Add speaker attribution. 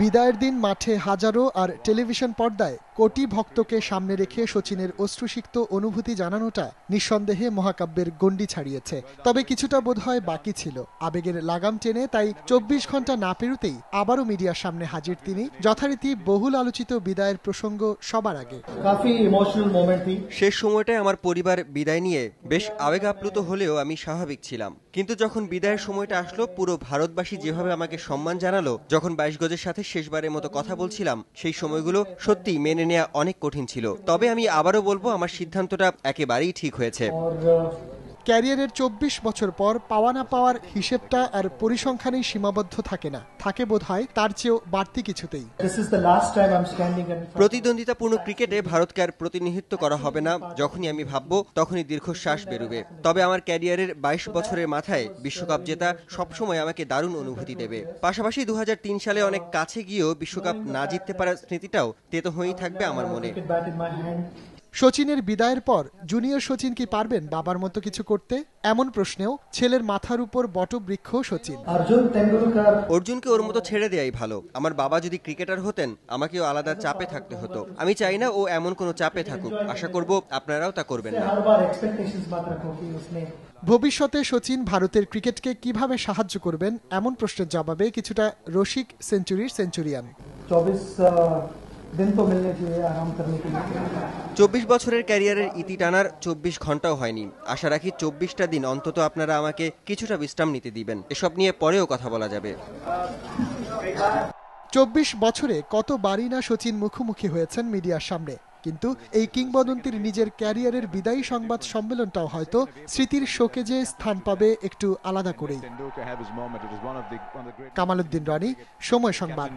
Speaker 1: বিদায়ের দিন মাঠে হাজারো আর টেলিভিশন পর্দায় কোটি ভক্তকে সামনে রেখে সচিনের অশ্রুসিক্ত অনুভূতি জানানোটা নিঃসন্দেহে মহাকাব্যের গণ্ডি ছাড়িয়েছে। তবে কিছুটা বোধহয় বাকি ছিল। আবেগের লাগাম টেনে তাই ২৪ ঘন্টা না পেরোতেই আবারও মিডিয়ার সামনে হাজির তিনি, যথারীতি বহুল আলোচিত বিদায়ের প্রসঙ্গ সবার আগে।
Speaker 2: শেষ সময়টায় আমার পরিবার বিদায় নিয়ে বেশ আবেগ আপ্লুত হলেও আমি স্বাভাবিক ছিলাম। কিন্তু যখন বিদায়ের সময়টা আসলো, পুরো ভারতবাসী যেভাবে আমাকে সম্মান জানালো, যখন ২২ গজের সাথে শেষবারের মতো কথা বলছিলাম, সেই সময়গুলো সত্যি মেনে নেওয়া অনেক কঠিন ছিল। তবে আমি আবারও বলবো, আমার সিদ্ধান্তটা একেবারেই ঠিক হয়েছে।
Speaker 1: ক্যারিয়ারের ২৪ বছর পর পাওয়া না পাওয়ার হিসেবটা আর পরিসংখ্যানেই সীমাবদ্ধ থাকে না, থাকে বোধহয় তার চেয়েও বাড়তি কিছুতেই।
Speaker 2: প্রতিদ্বন্দ্বিতাপূর্ণ ক্রিকেটে ভারতকে আর প্রতিনিধিত্ব করা হবে না যখনই আমি ভাববো, তখনই দীর্ঘশ্বাস বেরোবে। তবে আমার ক্যারিয়ারের ২২ বছরের মাথায় বিশ্বকাপ জেতা সবসময় আমাকে দারুণ অনুভূতি দেবে। পাশাপাশি ২০০৩ সালে অনেক কাছে গিয়েও বিশ্বকাপ না জিততে পারার স্মৃতিটাও তেতো হয়েই থাকবে আমার মনে।
Speaker 1: সচিনের বিদায়ের পর জুনিয়র সচিন কি পারবেন বাবার মতো কিছু করতে? এমন প্রশ্নেও ছেলের মাথার উপর বটবৃক্ষ সচিন।
Speaker 2: অর্জুনকে ওর মতো ছেড়ে দেয়াই ভালো। আমার বাবা যদি ক্রিকেটার হতেন, আমাকেও আলাদা চাপে থাকতে হতো। আমি চাই না ও এমন কোনো চাপে থাকুক। আশা করব আপনারাও তা করবেন না।
Speaker 1: ভবিষ্যতে সচিন ভারতের ক্রিকেটকে কিভাবে সাহায্য করবেন এমন প্রশ্নের জবাবে কিছুটা রসিক সেঞ্চুরির সেঞ্চুরিয়ান।
Speaker 2: ২৪ বছরের ক্যারিয়ারের ইতি টানার ২৪ ঘন্টাও হয়নি। আশা রাখি ২৪টা দিন অন্তত আপনারা আমাকে কিছুটা বিশ্রাম নিতে দিবেন। এসব নিয়ে পরেও কথা বলা যাবে।
Speaker 1: ২৪ বছরে কতবারই না সচিন মুখোমুখি হয়েছেন মিডিয়ার সামনে, কিন্তু এই কিংবদন্তির নিজের ক্যারিয়ারের বিদায়ী সংবাদ সম্মেলনটাও হয়তো স্মৃতির শোকেজে স্থান পাবে একটু আলাদা করেই। কামাল উদ্দিন রনি, সময় সংবাদ।